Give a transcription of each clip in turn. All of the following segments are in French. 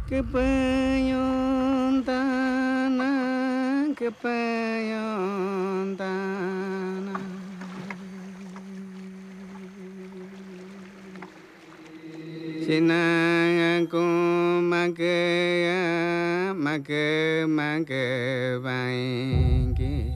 Kepeyontana, kepeyontana. Sinang aku make baiki.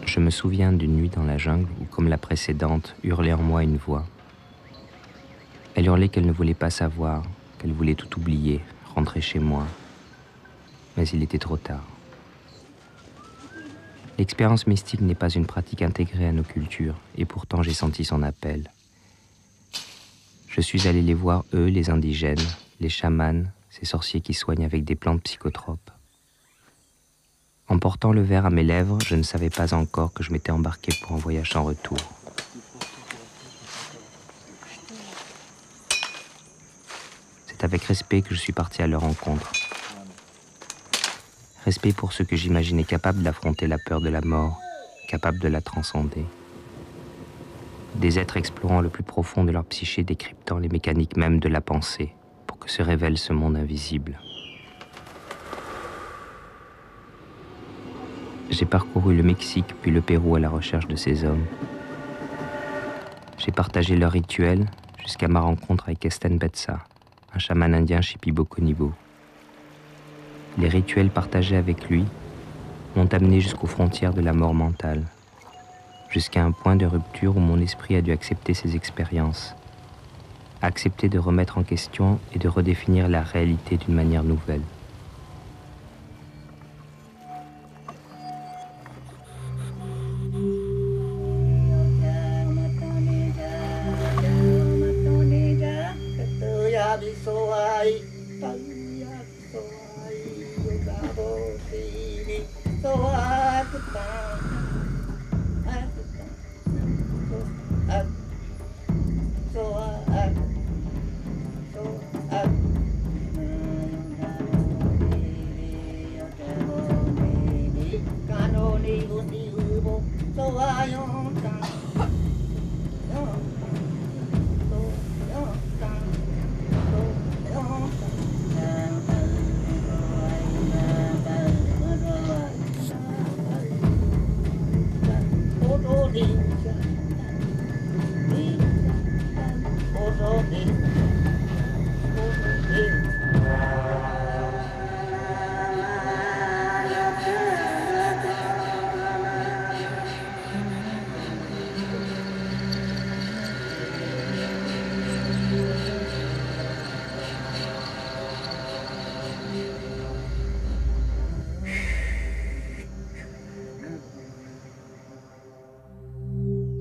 Je me souviens d'une nuit dans la jungle où, comme la précédente, hurlait en moi une voix. Elle hurlait qu'elle ne voulait pas savoir, qu'elle voulait tout oublier, rentrer chez moi. Mais il était trop tard. L'expérience mystique n'est pas une pratique intégrée à nos cultures, et pourtant j'ai senti son appel. Je suis allé les voir, eux, les indigènes, les chamans, ces sorciers qui soignent avec des plantes psychotropes. En portant le verre à mes lèvres, je ne savais pas encore que je m'étais embarqué pour un voyage sans retour. C'est avec respect que je suis parti à leur rencontre. Respect pour ceux que j'imaginais capables d'affronter la peur de la mort, capables de la transcender. Des êtres explorant le plus profond de leur psyché, décryptant les mécaniques mêmes de la pensée, pour que se révèle ce monde invisible. J'ai parcouru le Mexique puis le Pérou à la recherche de ces hommes. J'ai partagé leurs rituels jusqu'à ma rencontre avec Esten Betsa, un chaman indien Shipibo-Konibo. Les rituels partagés avec lui m'ont amené jusqu'aux frontières de la mort mentale, jusqu'à un point de rupture où mon esprit a dû accepter ses expériences, accepter de remettre en question et de redéfinir la réalité d'une manière nouvelle.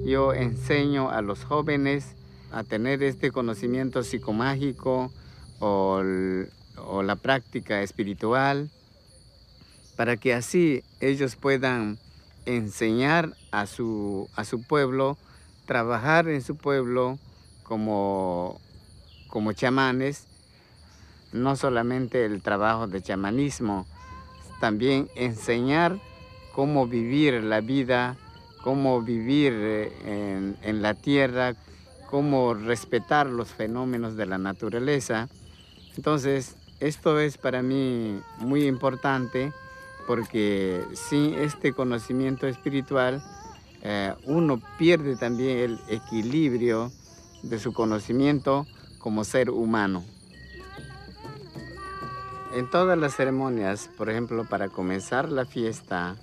Yo enseño a los jóvenes a tener este conocimiento psicomágico o la práctica espiritual para que así ellos puedan enseñar a su pueblo, trabajar en su pueblo como chamanes, no solamente el trabajo de chamanismo, también enseñar cómo vivir la vida, cómo vivir en la tierra, cómo respetar los fenómenos de la naturaleza. Entonces, esto es para mí muy importante porque sin este conocimiento espiritual, uno pierde también el equilibrio de su conocimiento como ser humano. En todas las ceremonias, por ejemplo, para comenzar la fiesta,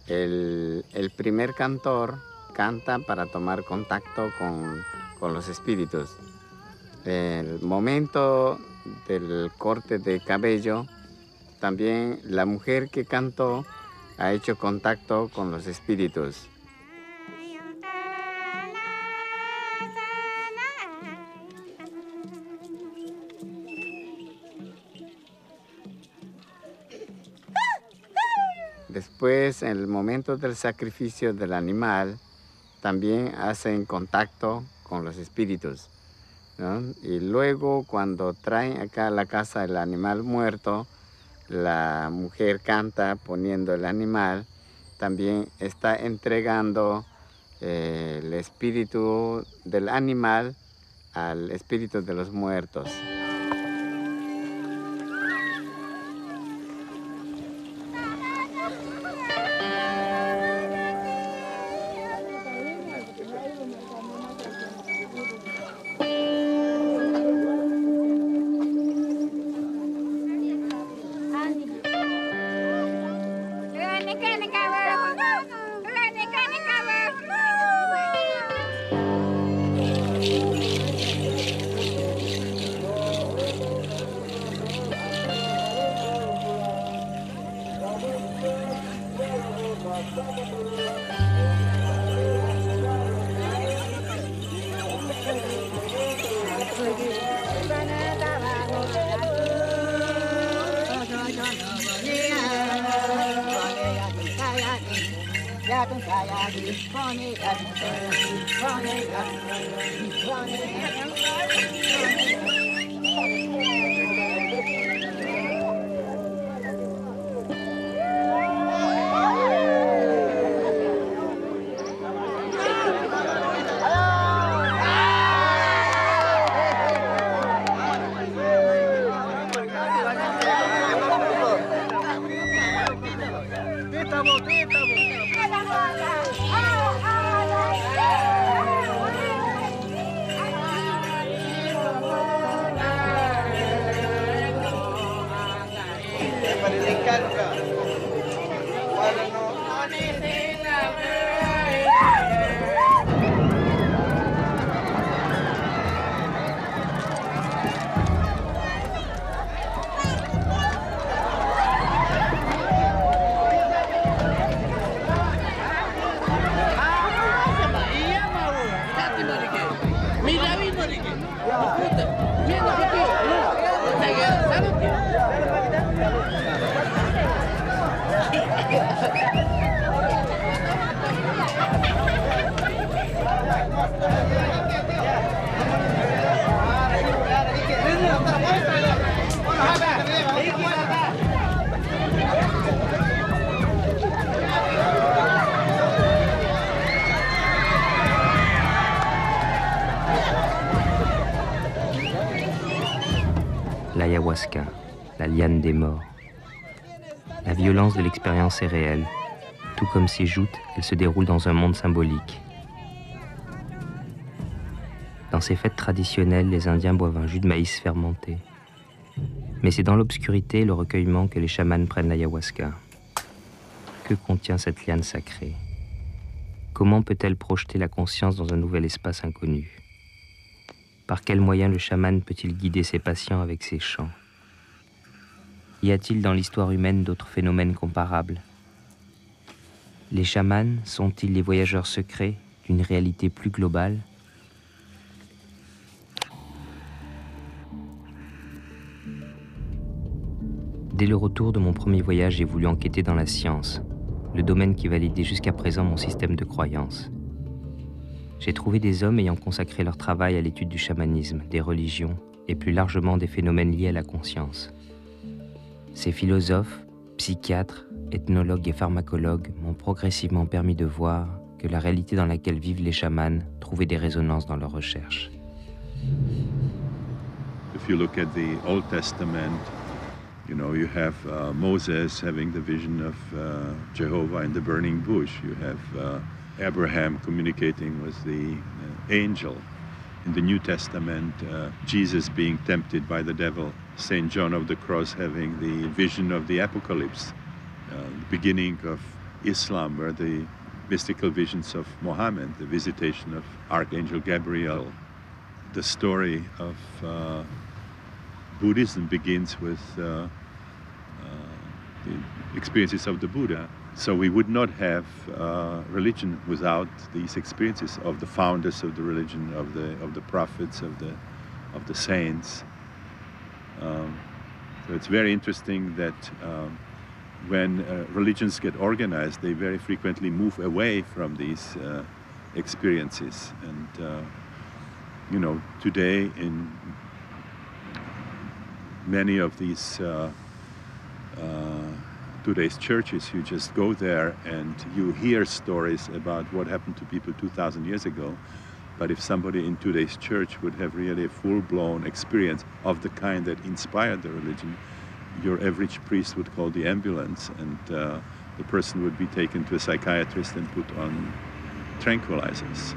el primer cantor canta para tomar contacto con los espíritus. El momento del corte de cabello, también la mujer que cantó ha hecho contacto con los espíritus. Después, en el momento del sacrificio del animal, también hacen contacto con los espíritus, ¿no? Y luego, cuando traen acá a la casa el animal muerto, la mujer canta poniendo el animal, también está entregando el espíritu del animal al espíritu de los muertos. L'ayahuasca, la liane des morts. La violence de l'expérience est réelle. Tout comme ses joutes, elle se déroule dans un monde symbolique. Dans ces fêtes traditionnelles, les Indiens boivent un jus de maïs fermenté. Mais c'est dans l'obscurité et le recueillement que les chamans prennent l'ayahuasca. Que contient cette liane sacrée? Comment peut-elle projeter la conscience dans un nouvel espace inconnu? Par quels moyens le chaman peut-il guider ses patients avec ses chants? Y a-t-il dans l'histoire humaine d'autres phénomènes comparables? Les chamans sont-ils les voyageurs secrets d'une réalité plus globale? Dès le retour de mon premier voyage, j'ai voulu enquêter dans la science, le domaine qui validait jusqu'à présent mon système de croyances. J'ai trouvé des hommes ayant consacré leur travail à l'étude du chamanisme, des religions et plus largement des phénomènes liés à la conscience. Ces philosophes, psychiatres, ethnologues et pharmacologues m'ont progressivement permis de voir que la réalité dans laquelle vivent les chamans trouvait des résonances dans leurs recherches. If you look at the Old Testament, you have Moses having the vision of Jehovah in the burning bush. You have Abraham communicating with the angel. In the New Testament, Jesus being tempted by the devil. St. John of the Cross having the vision of the Apocalypse. The beginning of Islam, where the mystical visions of Muhammad, the visitation of Archangel Gabriel. The story of Buddhism begins with the experiences of the Buddha. So we would not have religion without these experiences of the founders of the religion, of the prophets, of the saints. So it's very interesting that when religions get organized, they very frequently move away from these experiences. And, you know, today in many of these today's churches, you just go there and you hear stories about what happened to people 2,000 years ago. But if somebody in today's church would have really a full-blown experience of the kind that inspired the religion, your average priest would call the ambulance, and the person would be taken to a psychiatrist and put on tranquilizers.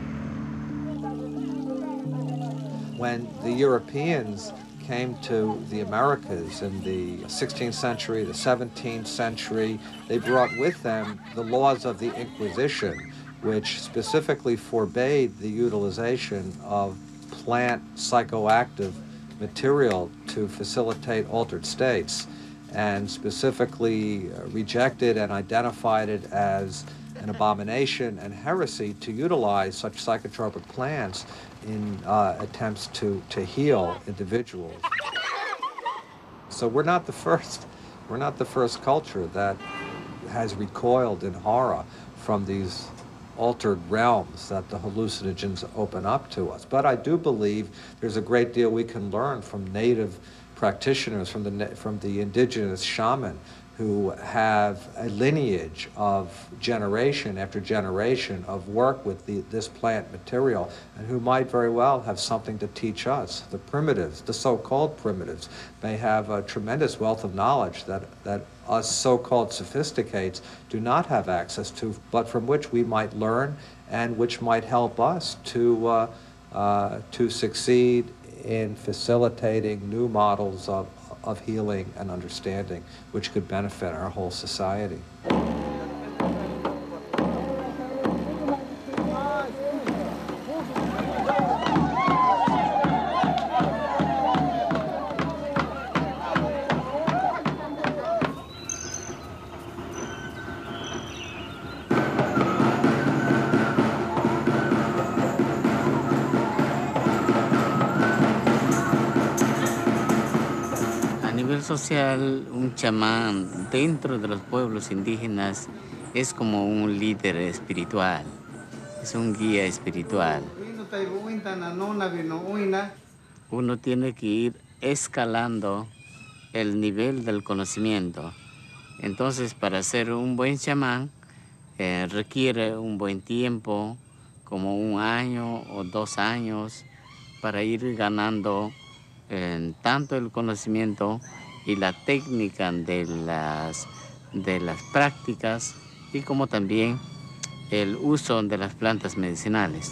When the Europeans came to the Americas in the 16th century, the 17th century, they brought with them the laws of the Inquisition, which specifically forbade the utilization of plant psychoactive material to facilitate altered states, and specifically rejected and identified it as an abomination and heresy to utilize such psychotropic plants in attempts to heal individuals. So we're not the first culture that has recoiled in horror from these altered realms that the hallucinogens open up to us. But I do believe there's a great deal we can learn from native practitioners, from the indigenous shaman, who have a lineage of generation after generation of work with this plant material, and who might very well have something to teach us. The primitives, the so-called primitives, may have a tremendous wealth of knowledge that us so-called sophisticates do not have access to, but from which we might learn and which might help us to succeed in facilitating new models of healing and understanding, which could benefit our whole society. Social, un chamán dentro de los pueblos indígenas es como un líder espiritual, es un guía espiritual. Uno tiene que ir escalando el nivel del conocimiento. Entonces, para ser un buen chamán requiere un buen tiempo, como 1 año o 2 años, para ir ganando tanto el conocimiento y la técnica de las prácticas, y como también el uso de las plantas medicinales.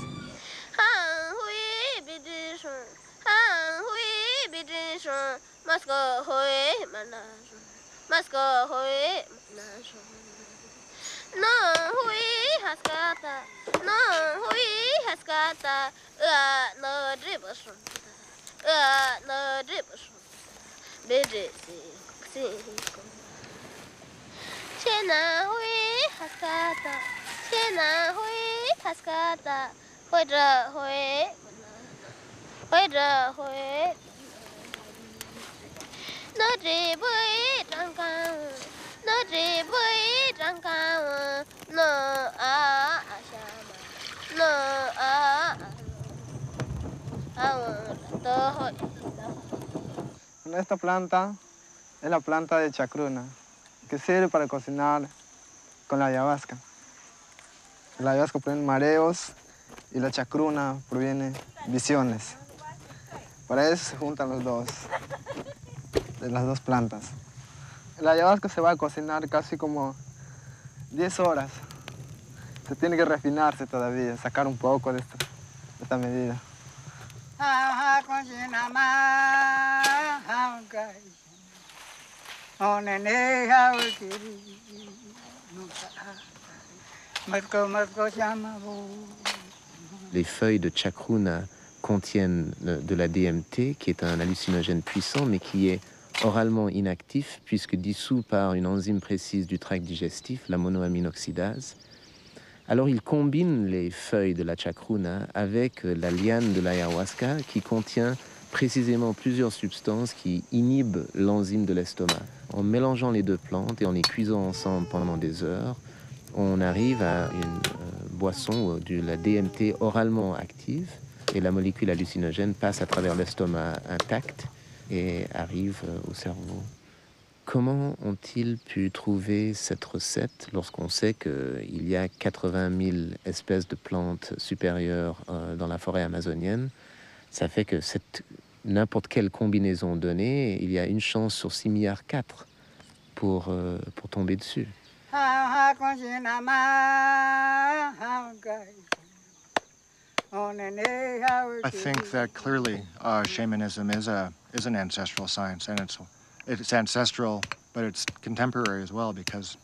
Esta planta es la planta de chacruna, que sirve para cocinar con la ayahuasca. La ayahuasca proviene mareos y la chacruna proviene visiones. Para eso se juntan los dos, de las dos plantas. La ayahuasca se va a cocinar casi como 10 horas. Se tiene que refinarse todavía, sacar un poco de esta medida. Les feuilles de chacruna contiennent de la DMT, qui est un hallucinogène puissant, mais qui est oralement inactif, puisque dissous par une enzyme précise du tract digestif, la monoaminoxydase. Alors il combine les feuilles de la chacruna avec la liane de l'ayahuasca, qui contient précisément plusieurs substances qui inhibent l'enzyme de l'estomac. en mélangeant les deux plantes et en les cuisant ensemble pendant des heures, on arrive à une boisson de la DMT oralement active et la molécule hallucinogène passe à travers l'estomac intact et arrive au cerveau. Comment ont-ils pu trouver cette recette lorsqu'on sait qu'il y a 80 000 espèces de plantes supérieures dans la forêt amazonienne? Ça fait que n'importe quelle combinaison donnée, il y a une chance sur 6 milliards 4 pour tomber dessus. I think that clearly shamanism is an ancestral science, and it's ancestral, but it's contemporary as well because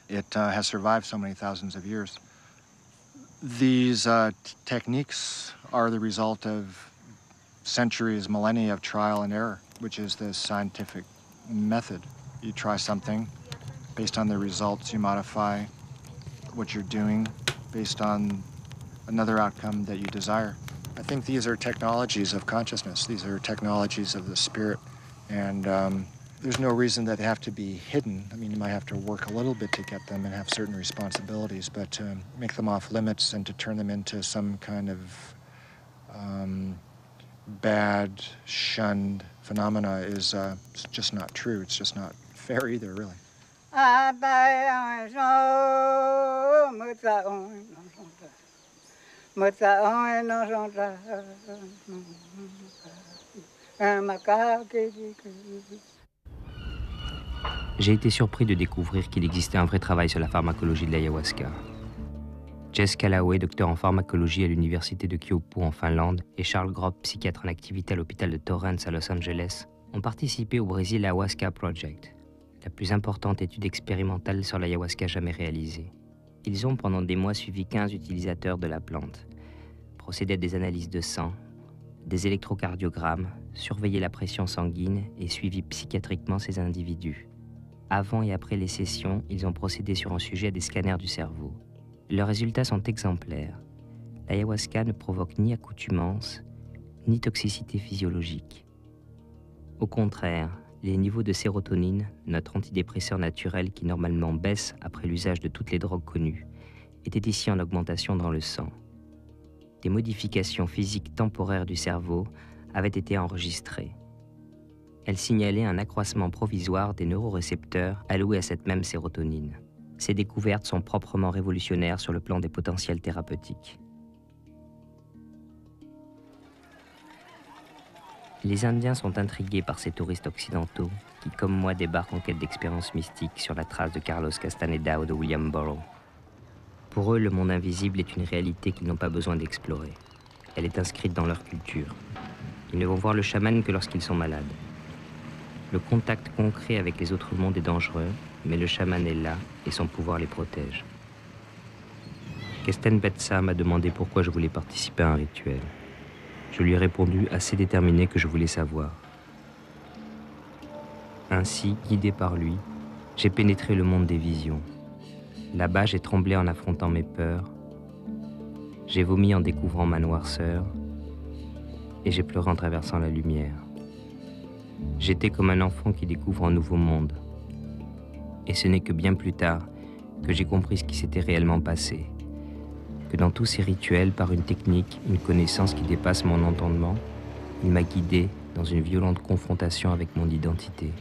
it has survived so many thousands of years. These techniques are the result of centuries, millennia of trial and error, which is the scientific method. You try something, based on the results, you modify what you're doing based on another outcome that you desire. I think these are technologies of consciousness. These are technologies of the spirit, and there's no reason that they have to be hidden. I mean, you might have to work a little bit to get them and have certain responsibilities, but to make them off limits and to turn them into some kind of bad, shunned phenomena is just not true. It's just not fair either, really. J'ai été surpris de découvrir qu'il existait un vrai travail sur la pharmacologie de l'ayahuasca. Jess Callaway, docteur en pharmacologie à l'université de Kyopo en Finlande, et Charles Grob, psychiatre en activité à l'hôpital de Torrance à Los Angeles, ont participé au Brésil Ayahuasca Project, la plus importante étude expérimentale sur l'ayahuasca jamais réalisée. Ils ont pendant des mois suivi 15 utilisateurs de la plante, procédé à des analyses de sang, des électrocardiogrammes, surveillé la pression sanguine et suivi psychiatriquement ces individus. Avant et après les sessions, ils ont procédé sur un sujet à des scanners du cerveau. Leurs résultats sont exemplaires. L'ayahuasca ne provoque ni accoutumance, ni toxicité physiologique. Au contraire, les niveaux de sérotonine, notre antidépresseur naturel qui normalement baisse après l'usage de toutes les drogues connues, étaient ici en augmentation dans le sang. Des modifications physiques temporaires du cerveau avaient été enregistrées. Elles signalaient un accroissement provisoire des neurorécepteurs alloués à cette même sérotonine. Ces découvertes sont proprement révolutionnaires sur le plan des potentiels thérapeutiques. Les Indiens sont intrigués par ces touristes occidentaux qui, comme moi, débarquent en quête d'expériences mystiques sur la trace de Carlos Castaneda ou de William Burroughs. Pour eux, le monde invisible est une réalité qu'ils n'ont pas besoin d'explorer. Elle est inscrite dans leur culture. Ils ne vont voir le chaman que lorsqu'ils sont malades. Le contact concret avec les autres mondes est dangereux, mais le chaman est là et son pouvoir les protège. Kesten Betsa m'a demandé pourquoi je voulais participer à un rituel. Je lui ai répondu assez déterminé que je voulais savoir. Ainsi, guidé par lui, j'ai pénétré le monde des visions. Là-bas, j'ai tremblé en affrontant mes peurs. J'ai vomi en découvrant ma noirceur. Et j'ai pleuré en traversant la lumière. J'étais comme un enfant qui découvre un nouveau monde. Et ce n'est que bien plus tard que j'ai compris ce qui s'était réellement passé. Que dans tous ces rituels, par une technique, une connaissance qui dépasse mon entendement, il m'a guidé dans une violente confrontation avec mon identité.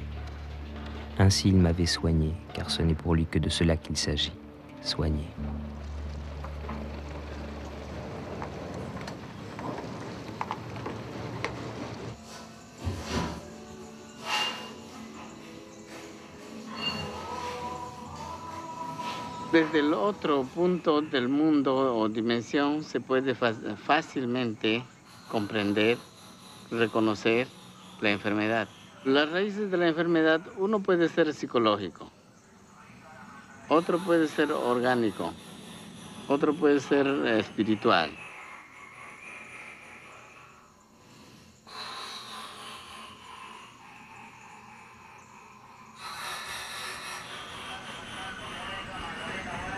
Ainsi il m'avait soigné, car ce n'est pour lui que de cela qu'il s'agit, soigner. Desde el otro punto del mundo o dimensión se puede fácilmente comprender, reconocer la enfermedad. Las raíces de la enfermedad, uno puede ser psicológico, otro puede ser orgánico, otro puede ser espiritual.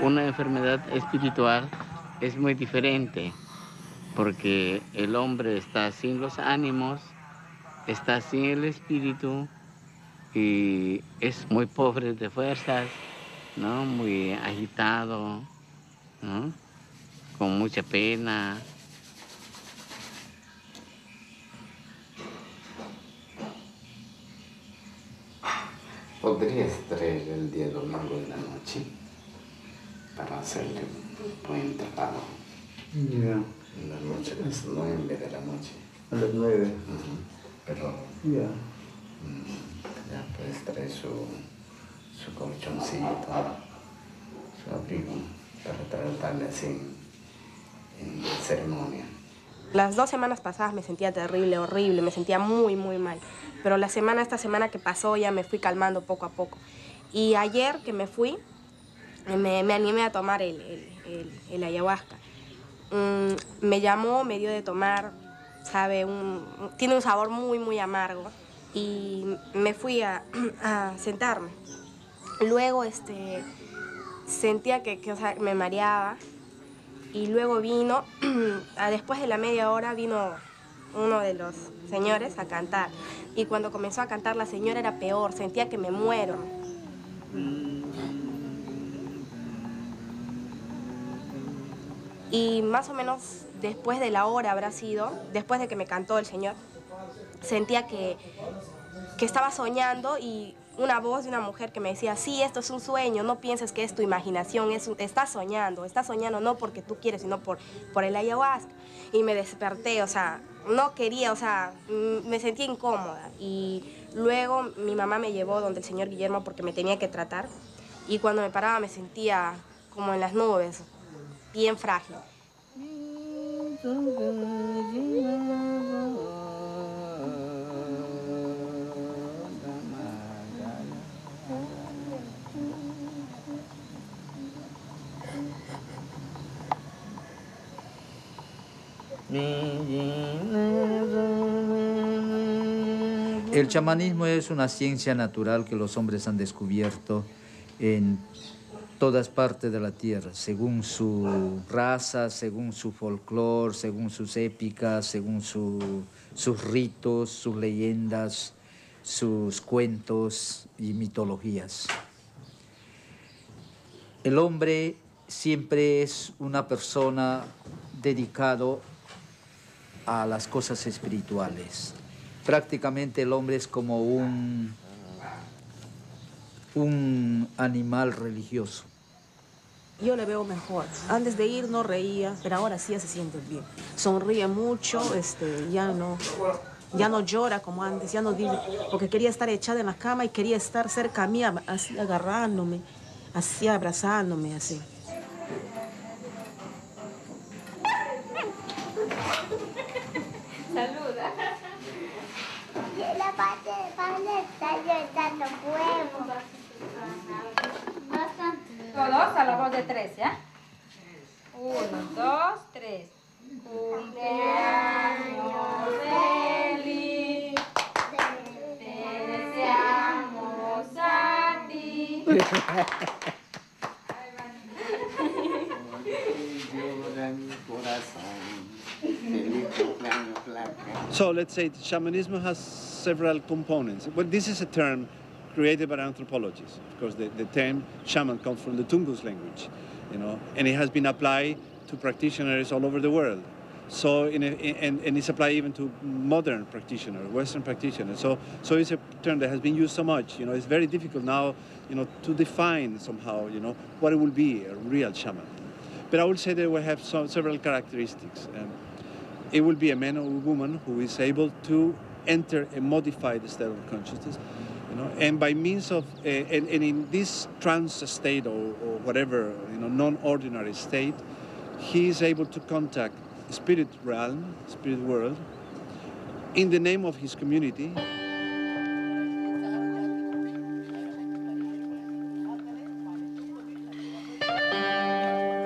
Una enfermedad espiritual es muy diferente porque el hombre está sin los ánimos, está sin el espíritu y es muy pobre de fuerzas, ¿no? Muy agitado, ¿no? Con mucha pena. Podrías traer el día domingo en la noche para hacerle un buen trabajo. Ya. En la noche, a las 9 de la noche. A las 9. Pero Ya. ya puedes traer su colchoncito, su abrigo, para tratarle así en ceremonia. Las 2 semanas pasadas me sentía terrible, horrible, me sentía muy, muy mal. Pero esta semana que pasó ya me fui calmando poco a poco. Y ayer que me fui, me animé a tomar el ayahuasca. Me llamó, me dio de tomar, sabe, tiene un sabor muy, muy amargo. Y me fui a sentarme. Luego sentía que o sea, me mareaba. Y luego vino, después de la media hora, vino uno de los señores a cantar. Y cuando comenzó a cantar la señora era peor, sentía que me muero. Y más o menos después de la hora habrá sido, después de que me cantó el señor, sentía que estaba soñando y una voz de una mujer que me decía, sí, esto es un sueño, no pienses que es tu imaginación, estás soñando no porque tú quieres, sino por el ayahuasca. Y me desperté, o sea, no quería, o sea, me sentía incómoda. Y luego mi mamá me llevó donde el señor Guillermo porque me tenía que tratar. Y cuando me paraba me sentía como en las nubes, bien frágil. El chamanismo es una ciencia natural que los hombres han descubierto en todas partes de la tierra, según su raza, según su folclore, según sus épicas, según sus ritos, sus leyendas, sus cuentos y mitologías. El hombre siempre es una persona dedicado a las cosas espirituales. Prácticamente el hombre es como un animal religioso. Yo le veo mejor. Antes de ir no reía, pero ahora sí ya se siente bien. Sonríe mucho, ya no llora como antes, ya no dice, porque quería estar echada en la cama y quería estar cerca a mí, así agarrándome, así abrazándome, así. Saluda. La parte de Pablo está dando huevos. Todos a la voz de 3, ¿ya? 1, 2, 3. Cumpleaños feliz, te deseamos a ti. So let's say shamanism has several components. Well, this is a term created by anthropologists. Of course, the term shaman comes from the Tungus language, and it has been applied to practitioners all over the world. So, and it's applied even to modern practitioners, Western practitioners. So it's a term that has been used so much. It's very difficult now, to define somehow, what it will be a real shaman. But I would say that we have several characteristics. It will be a man or a woman who is able to enter a modified state of consciousness, and by means of, and in this trance state or whatever, non-ordinary state, he is able to contact spirit realm, spirit world, in the name of his community.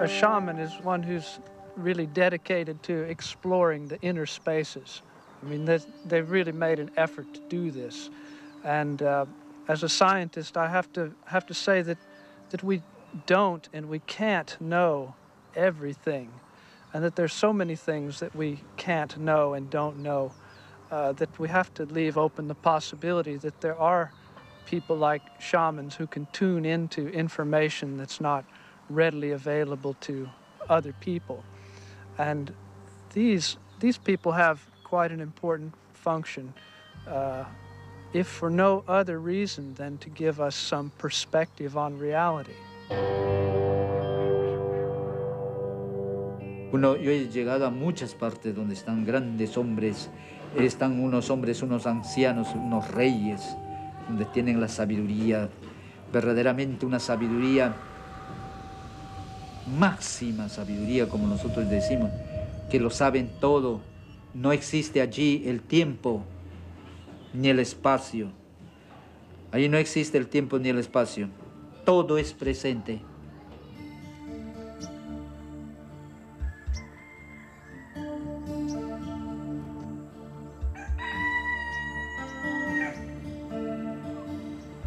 A shaman is one who's really dedicated to exploring the inner spaces. I mean, they've really made an effort to do this. And as a scientist, I have to say that we don't and we can't know everything, and that there's so many things that we can't know and don't know, that we have to leave open the possibility that there are people like shamans who can tune into information that's not readily available to other people. And these people have quite an important function, if for no other reason than to give us some perspective on reality. Yo he llegado a muchas partes donde están grandes hombres, están unos hombres, unos ancianos, unos reyes, donde tienen la sabiduría, verdaderamente una sabiduría, máxima sabiduría, como nosotros decimos, que lo saben todo. No existe allí el tiempo ni el espacio. Allí no existe el tiempo ni el espacio. Todo es presente.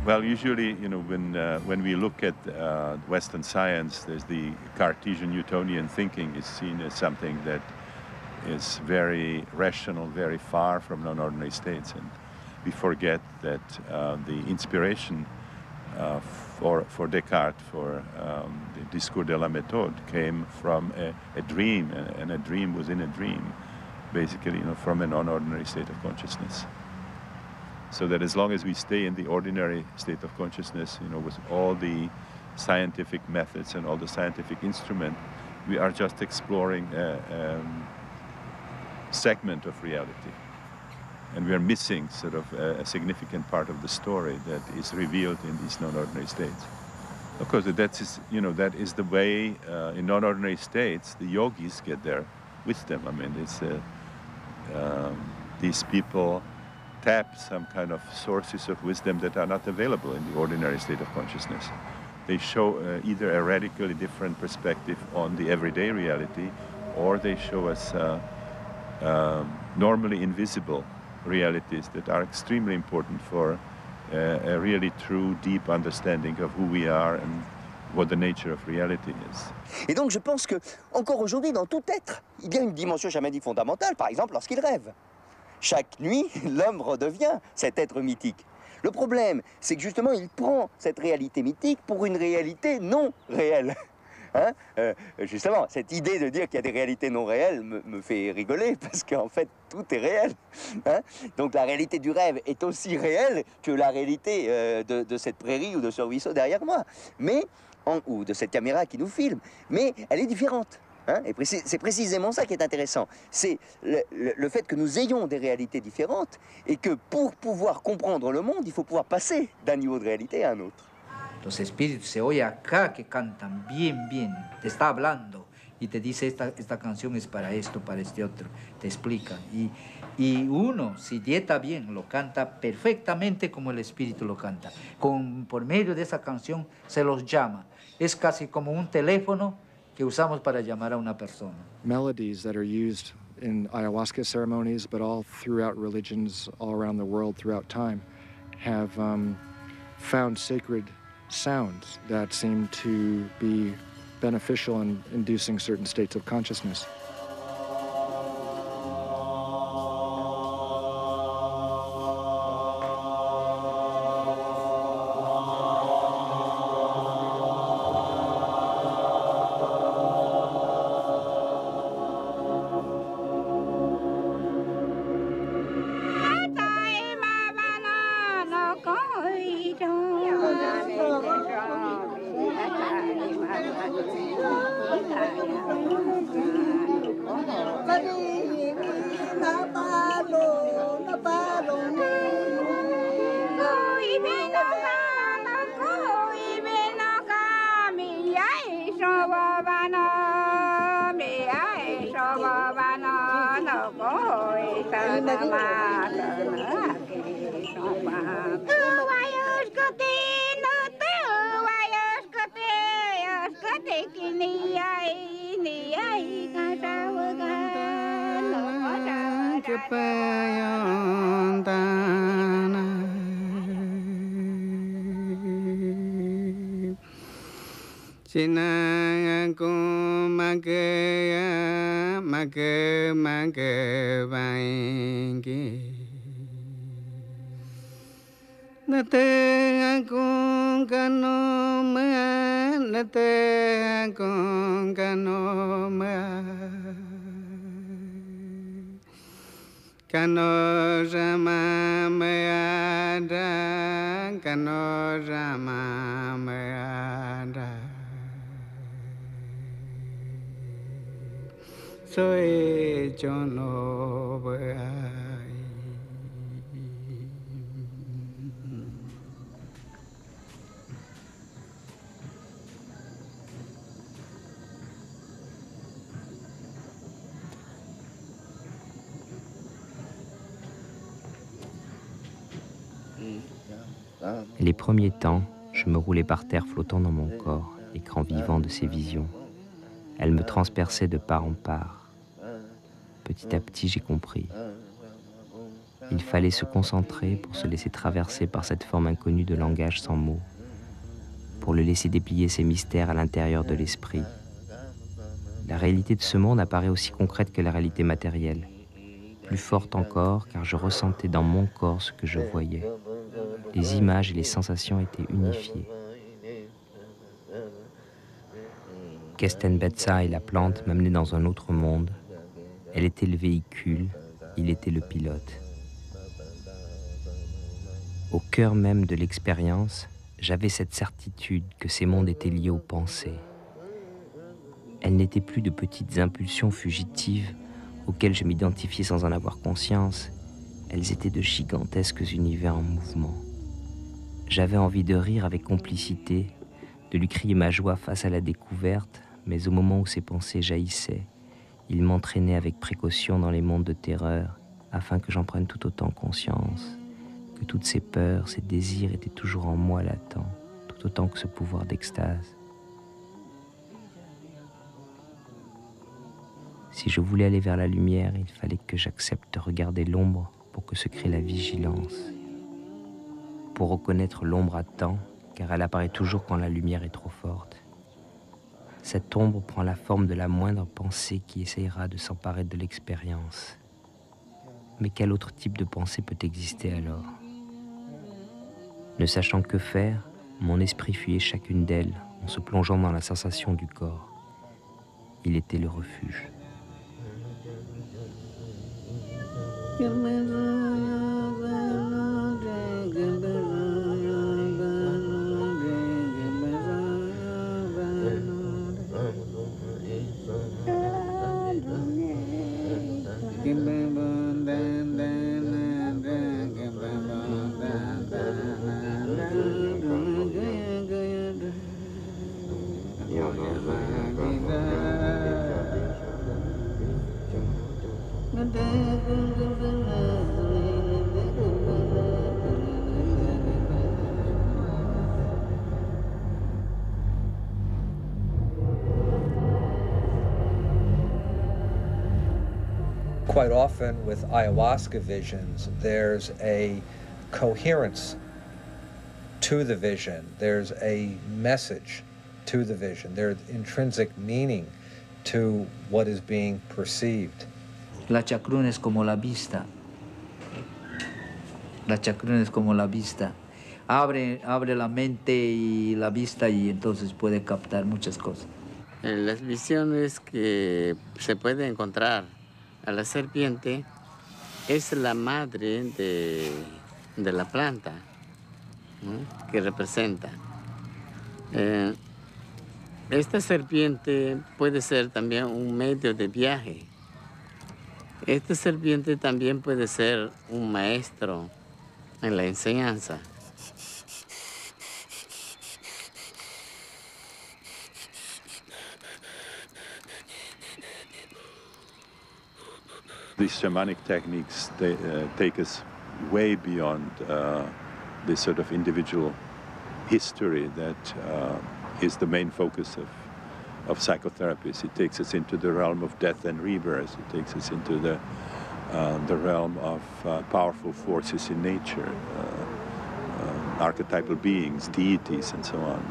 Well, usually, when we look at Western science, there's the Cartesian Newtonian thinking is seen as something that is very rational, very far from non-ordinary states, and we forget that the inspiration for Descartes, for the Discours de la Méthode, came from a dream, and a dream within a dream, basically, from a non-ordinary state of consciousness. So that as long as we stay in the ordinary state of consciousness, with all the scientific methods and all the scientific instruments, we are just exploring a segment of reality. And we are missing sort of a significant part of the story that is revealed in these non-ordinary states. Of course, that is the way in non-ordinary states the yogis get their wisdom. I mean, it's these people tap some kind of sources of wisdom that are not available in the ordinary state of consciousness. They show either a radically different perspective on the everyday reality, or they show us normally invisible realities that are extremely important for a really true, deep understanding of who we are and what the nature of reality is. Et donc je pense que encore aujourd'hui, dans tout être, il y a une dimension chamanique fondamentale, par exemple lorsqu'il rêve. Chaque nuit, l'homme redevient cet être mythique. Le problème, c'est que justement, il prend cette réalité mythique pour une réalité non réelle. Justement, cette idée de dire qu'il y a des réalités non réelles me fait rigoler, parce qu'en fait, tout est réel. Donc la réalité du rêve est aussi réelle que la réalité de cette prairie ou de ce ruisseau derrière moi, ou de cette caméra qui nous filme. Mais elle est différente. Et c'est précisément ça qui est intéressant. C'est le fait que nous ayons des réalités différentes et que pour pouvoir comprendre le monde, il faut pouvoir passer d'un niveau de réalité à un autre. Los espíritus se oye acá que cantan bien, bien, te está hablando y te dice esta canción es para esto, para este otro, te explica. Y uno, si dieta bien, lo canta perfectamente como el espíritu lo canta. Por medio de esa canción se los llama. Es casi como un teléfono que usamos para llamar a una persona. Melodies that are used in ayahuasca ceremonies, but all throughout religions all around the world throughout time, have found sacred sounds that seem to be beneficial in inducing certain states of consciousness. Nate akong kanoma, nate akong kanoma. Kano rama mayada, kano rama mayada. Soy chono bay. Les premiers temps, je me roulais par terre flottant dans mon corps, écran vivant de ces visions. Elles me transperçaient de part en part. Petit à petit, j'ai compris. Il fallait se concentrer pour se laisser traverser par cette forme inconnue de langage sans mots, pour le laisser déplier ses mystères à l'intérieur de l'esprit. La réalité de ce monde apparaît aussi concrète que la réalité matérielle, plus forte encore car je ressentais dans mon corps ce que je voyais. Les images et les sensations étaient unifiées. Kesten Betsa et la plante m'amenaient dans un autre monde. Elle était le véhicule, il était le pilote. Au cœur même de l'expérience, j'avais cette certitude que ces mondes étaient liés aux pensées. Elles n'étaient plus de petites impulsions fugitives auxquelles je m'identifiais sans en avoir conscience. Elles étaient de gigantesques univers en mouvement. J'avais envie de rire avec complicité, de lui crier ma joie face à la découverte, mais au moment où ses pensées jaillissaient, il m'entraînait avec précaution dans les mondes de terreur, afin que j'en prenne tout autant conscience, que toutes ces peurs, ces désirs étaient toujours en moi latents, tout autant que ce pouvoir d'extase. Si je voulais aller vers la lumière, il fallait que j'accepte de regarder l'ombre pour que se crée la vigilance. Pour reconnaître l'ombre à temps, car elle apparaît toujours quand la lumière est trop forte. Cette ombre prend la forme de la moindre pensée qui essayera de s'emparer de l'expérience. Mais quel autre type de pensée peut exister alors? Ne sachant que faire, mon esprit fuyait chacune d'elles en se plongeant dans la sensation du corps. Il était le refuge. Quite often with ayahuasca visions, there's a coherence to the vision. There's a message to the vision. There's intrinsic meaning to what is being perceived. La chacruna es como la vista. La chacruna es como la vista. Abre la mente y la vista y entonces puede captar muchas cosas. Las visiones que se puede encontrar a la serpiente es la madre de la planta, ¿no? Que representa. Esta serpiente puede ser también un medio de viaje. Esta serpiente también puede ser un maestro en la enseñanza. These shamanic techniques take us way beyond this sort of individual history that is the main focus of psychotherapies. It takes us into the realm of death and rebirth. It takes us into the realm of powerful forces in nature, archetypal beings, deities, and so on.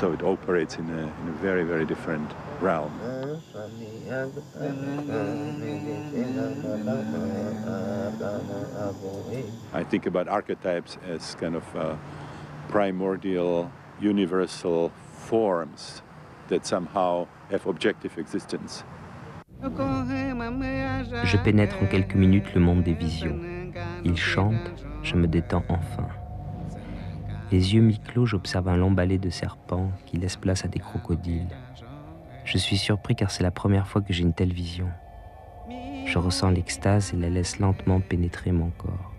So it operates in a very, very different realm. I think about archetypes as kind of primordial, universal forms that somehow have objective existence. Je pénètre en quelques minutes le monde des visions. Il chante, je me détends enfin. Les yeux mi-clos, j'observe un long balai de serpents qui laisse place à des crocodiles. Je suis surpris car c'est la première fois que j'ai une telle vision. Je ressens l'extase et la laisse lentement pénétrer mon corps.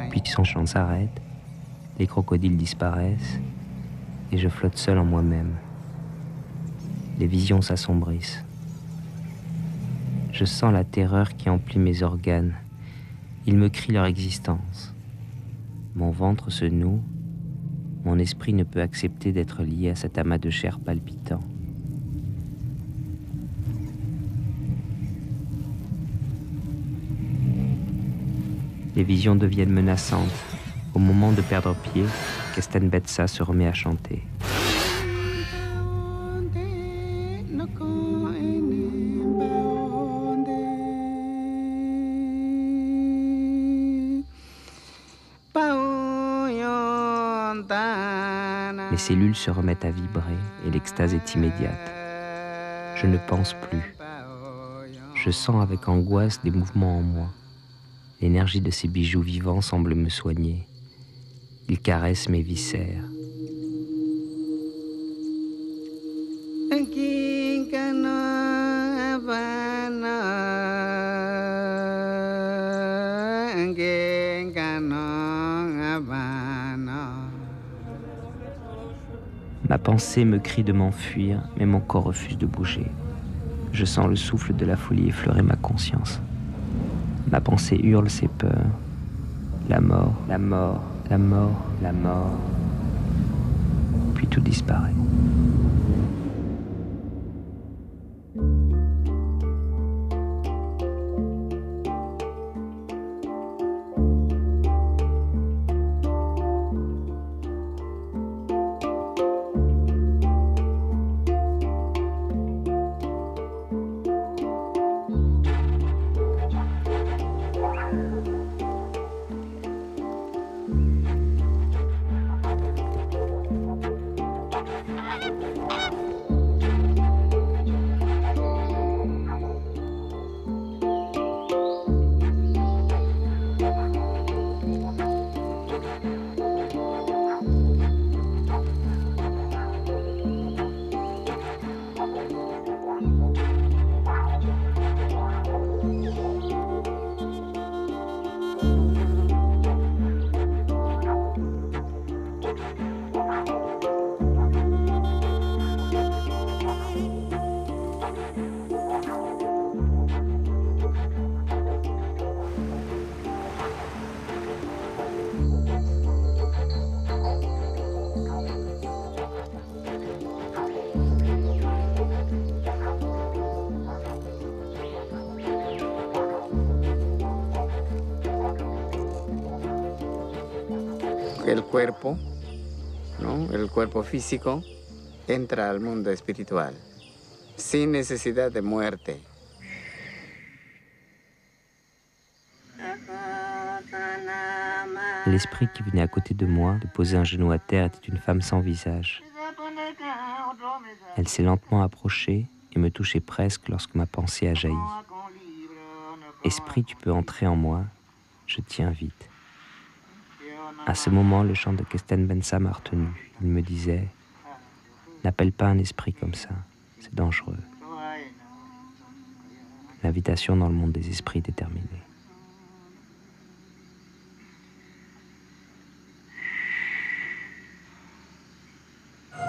Puis son chant s'arrête, les crocodiles disparaissent et je flotte seul en moi-même. Les visions s'assombrissent. Je sens la terreur qui emplit mes organes. Ils me crient leur existence. Mon ventre se noue. Mon esprit ne peut accepter d'être lié à cet amas de chair palpitant. Les visions deviennent menaçantes. Au moment de perdre pied, Kesten Betsa se remet à chanter. Mes cellules se remettent à vibrer et l'extase est immédiate. Je ne pense plus. Je sens avec angoisse des mouvements en moi. L'énergie de ces bijoux vivants semble me soigner. Ils caressent mes viscères. Ma pensée me crie de m'enfuir, mais mon corps refuse de bouger. Je sens le souffle de la folie effleurer ma conscience. Ma pensée hurle ses peurs. La mort, la mort, la mort, la mort. Puis tout disparaît. El cuerpo, ¿no? El cuerpo físico entra al mundo espiritual sin necesidad de muerte. L'esprit qui venait à côté de moi, de poser un genou à terre, était une femme sans visage. Elle s'est lentement approchée et me touchait presque lorsque ma pensée a jailli. Esprit, tu peux entrer en moi, je tiens vite. À ce moment, le chant de Kesten Betsa m'a retenu. Il me disait « N'appelle pas un esprit comme ça, c'est dangereux. » L'invitation dans le monde des esprits est terminée.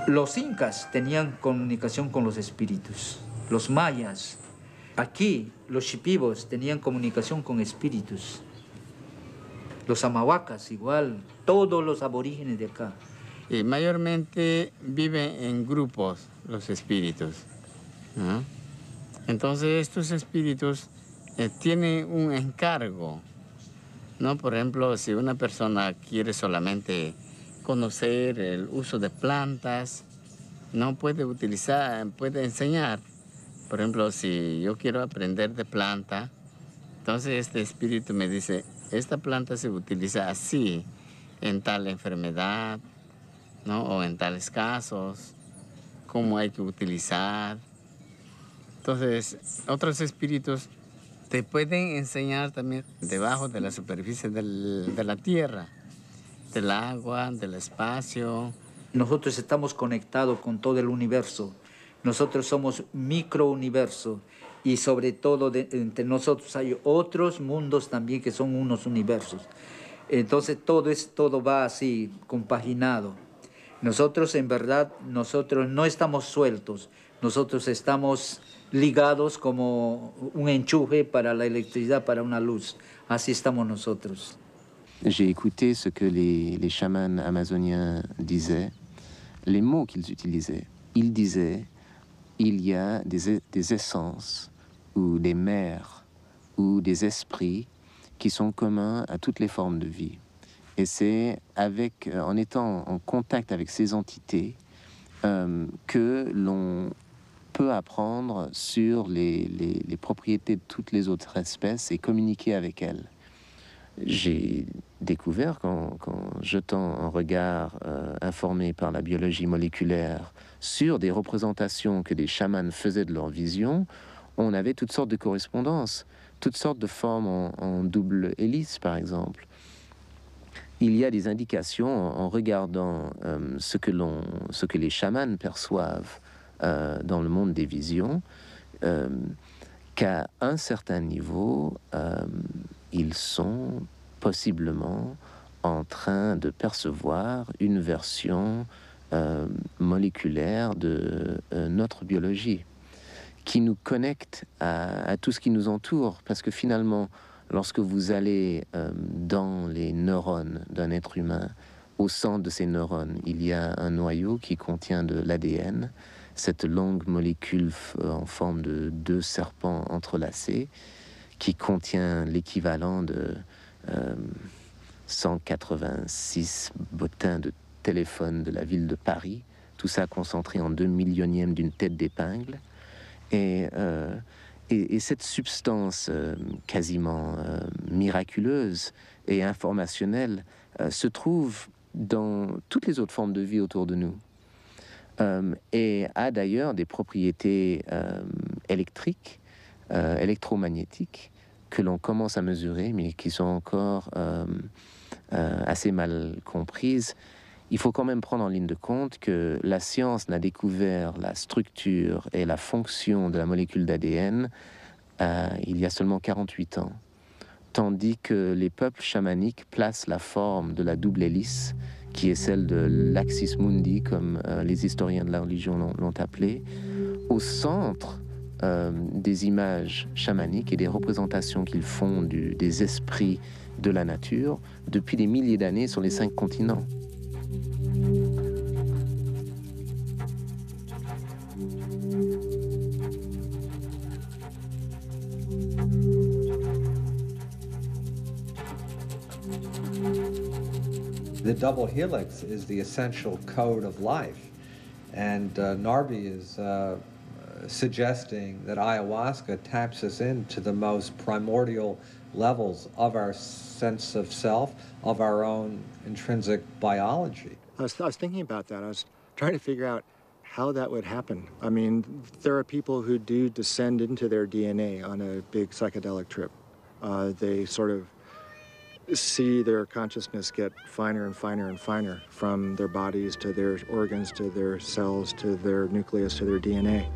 Los incas tenían comunicación con los espíritus, los mayas. Aquí, los shipibos tenían comunicación con espíritus. Los amahuacas igual, todos los aborígenes de acá. Y mayormente viven en grupos los espíritus, ¿no? Entonces estos espíritus tiene un encargo, ¿no? Por ejemplo, si una persona quiere solamente conocer el uso de plantas, no puede puede enseñar. Por ejemplo, si yo quiero aprender de planta, entonces este espíritu me dice, esta planta se utiliza así, en tal enfermedad, ¿no? O en tales casos, cómo hay que utilizar. Entonces, otros espíritus te pueden enseñar también debajo de la superficie de la tierra, del agua, del espacio. Nosotros estamos conectados con todo el universo. Nosotros somos microuniverso y sobre todo entre nosotros hay otros mundos también que son unos universos. Entonces todo va así, compaginado. Nosotros en verdad, nosotros no estamos sueltos, nosotros estamos ligados como un enchufe para la electricidad, para una luz. Así estamos nosotros. J'ai écouté ce que les chamans amazoniens disaient, les mots qu'ils utilisaient. Ils disaient, il y a des essences ou des mers ou des esprits qui sont communs à toutes les formes de vie. Et c'est en étant en contact avec ces entités que l'on peut apprendre sur les propriétés de toutes les autres espèces et communiquer avec elles. J'ai découvert qu'en jetant un regard informé par la biologie moléculaire sur des représentations que des chamans faisaient de leur vision, on avait toutes sortes de correspondances, toutes sortes de formes en double hélice, par exemple. Il y a des indications en regardant ce que les chamans perçoivent dans le monde des visions, qu'à un certain niveau, ils sont possiblement en train de percevoir une version moléculaire de notre biologie, qui nous connecte à tout ce qui nous entoure, parce que finalement, lorsque vous allez dans les neurones d'un être humain, au centre de ces neurones, il y a un noyau qui contient de l'ADN, cette longue molécule en forme de 2 serpents entrelacés, qui contient l'équivalent de 186 bottins de téléphone de la ville de Paris, tout ça concentré en 2 millionièmes d'une tête d'épingle. Et cette substance quasiment miraculeuse et informationnelle se trouve dans toutes les autres formes de vie autour de nous. Et a d'ailleurs des propriétés électriques, électromagnétiques, que l'on commence à mesurer, mais qui sont encore assez mal comprises. Il faut quand même prendre en ligne de compte que la science n'a découvert la structure et la fonction de la molécule d'ADN il y a seulement 48 ans, tandis que les peuples chamaniques placent la forme de la double hélice, qui est celle de l'axis mundi, comme les historiens de la religion l'ont appelé, au centre des images chamaniques et des représentations qu'ils font des esprits de la nature depuis des milliers d'années sur les 5 continents. The double helix is the essential code of life, and Narby is suggesting that ayahuasca taps us into the most primordial levels of our sense of self, of our own intrinsic biology. I was thinking about that. I was trying to figure out how that would happen. I mean, there are people who do descend into their DNA on a big psychedelic trip. They sort of see their consciousness get finer and finer and finer, from their bodies to their organs to their cells to their nucleus to their DNA.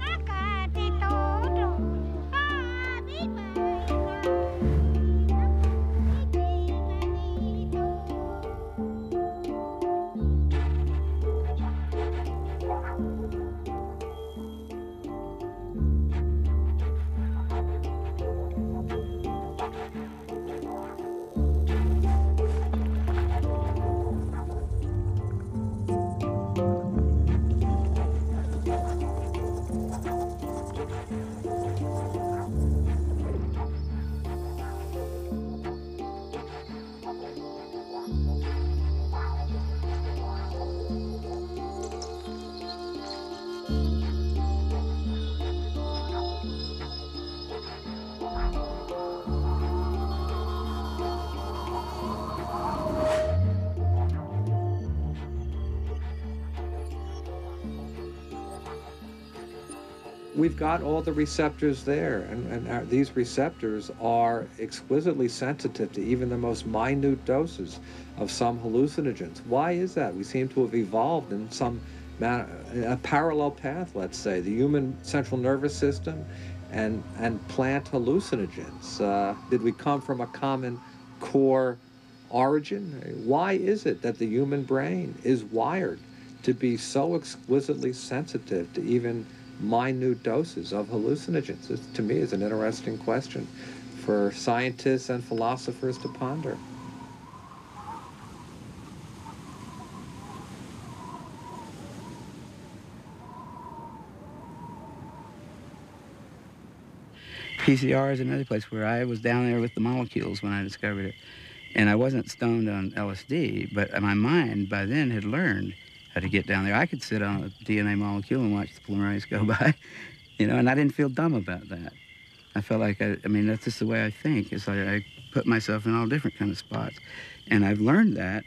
we've got all the receptors there, and these receptors are exquisitely sensitive to even the most minute doses of some hallucinogens. Why is that? We seem to have evolved in a parallel path, let's say, the human central nervous system and plant hallucinogens. Did we come from a common core origin? Why is it that the human brain is wired to be so exquisitely sensitive to even minute doses of hallucinogens? This, to me, is an interesting question for scientists and philosophers to ponder. PCR is another place where I was down there with the molecules when I discovered it. And I wasn't stoned on LSD, but my mind by then had learned how to get down there. I could sit on a DNA molecule and watch the polymerase go by, you know, and I didn't feel dumb about that. I felt like, I mean, that's just the way I think. It's like I put myself in all different kind of spots. And I've learned that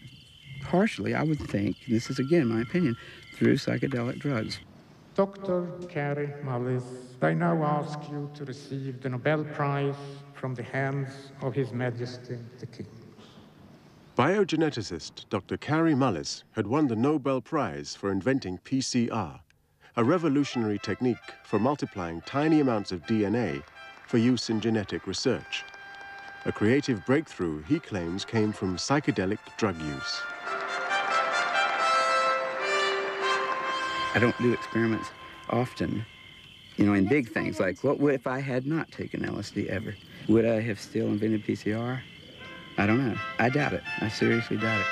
partially, I would think, and this is again my opinion, through psychedelic drugs. Dr. Kary Mullis, I now ask you to receive the Nobel Prize from the hands of His Majesty the King. Biogeneticist Dr. Kary Mullis had won the Nobel Prize for inventing PCR, a revolutionary technique for multiplying tiny amounts of DNA for use in genetic research. A creative breakthrough he claims came from psychedelic drug use. I don't do experiments often, you know, in big things like, what would if I had not taken LSD ever? Would I have still invented PCR? I don't know. I doubt it. I seriously doubt it.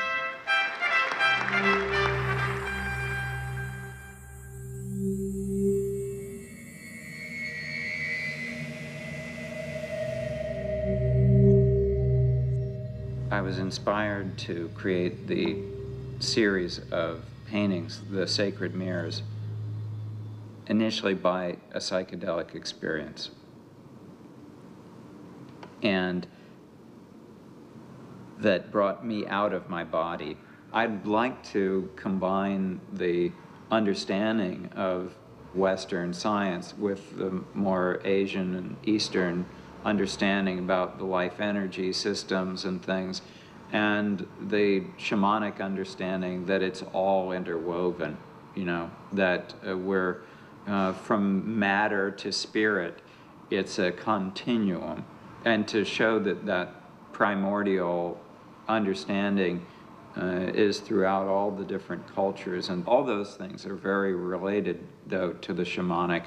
I was inspired to create the series of paintings, the Sacred Mirrors, initially by a psychedelic experience. And that brought me out of my body. I'd like to combine the understanding of Western science with the more Asian and Eastern understanding about the life energy systems and things, and the shamanic understanding that it's all interwoven, you know, that we're from matter to spirit, it's a continuum. And to show that that primordial understanding is throughout all the different cultures, and all those things are very related, though, to the shamanic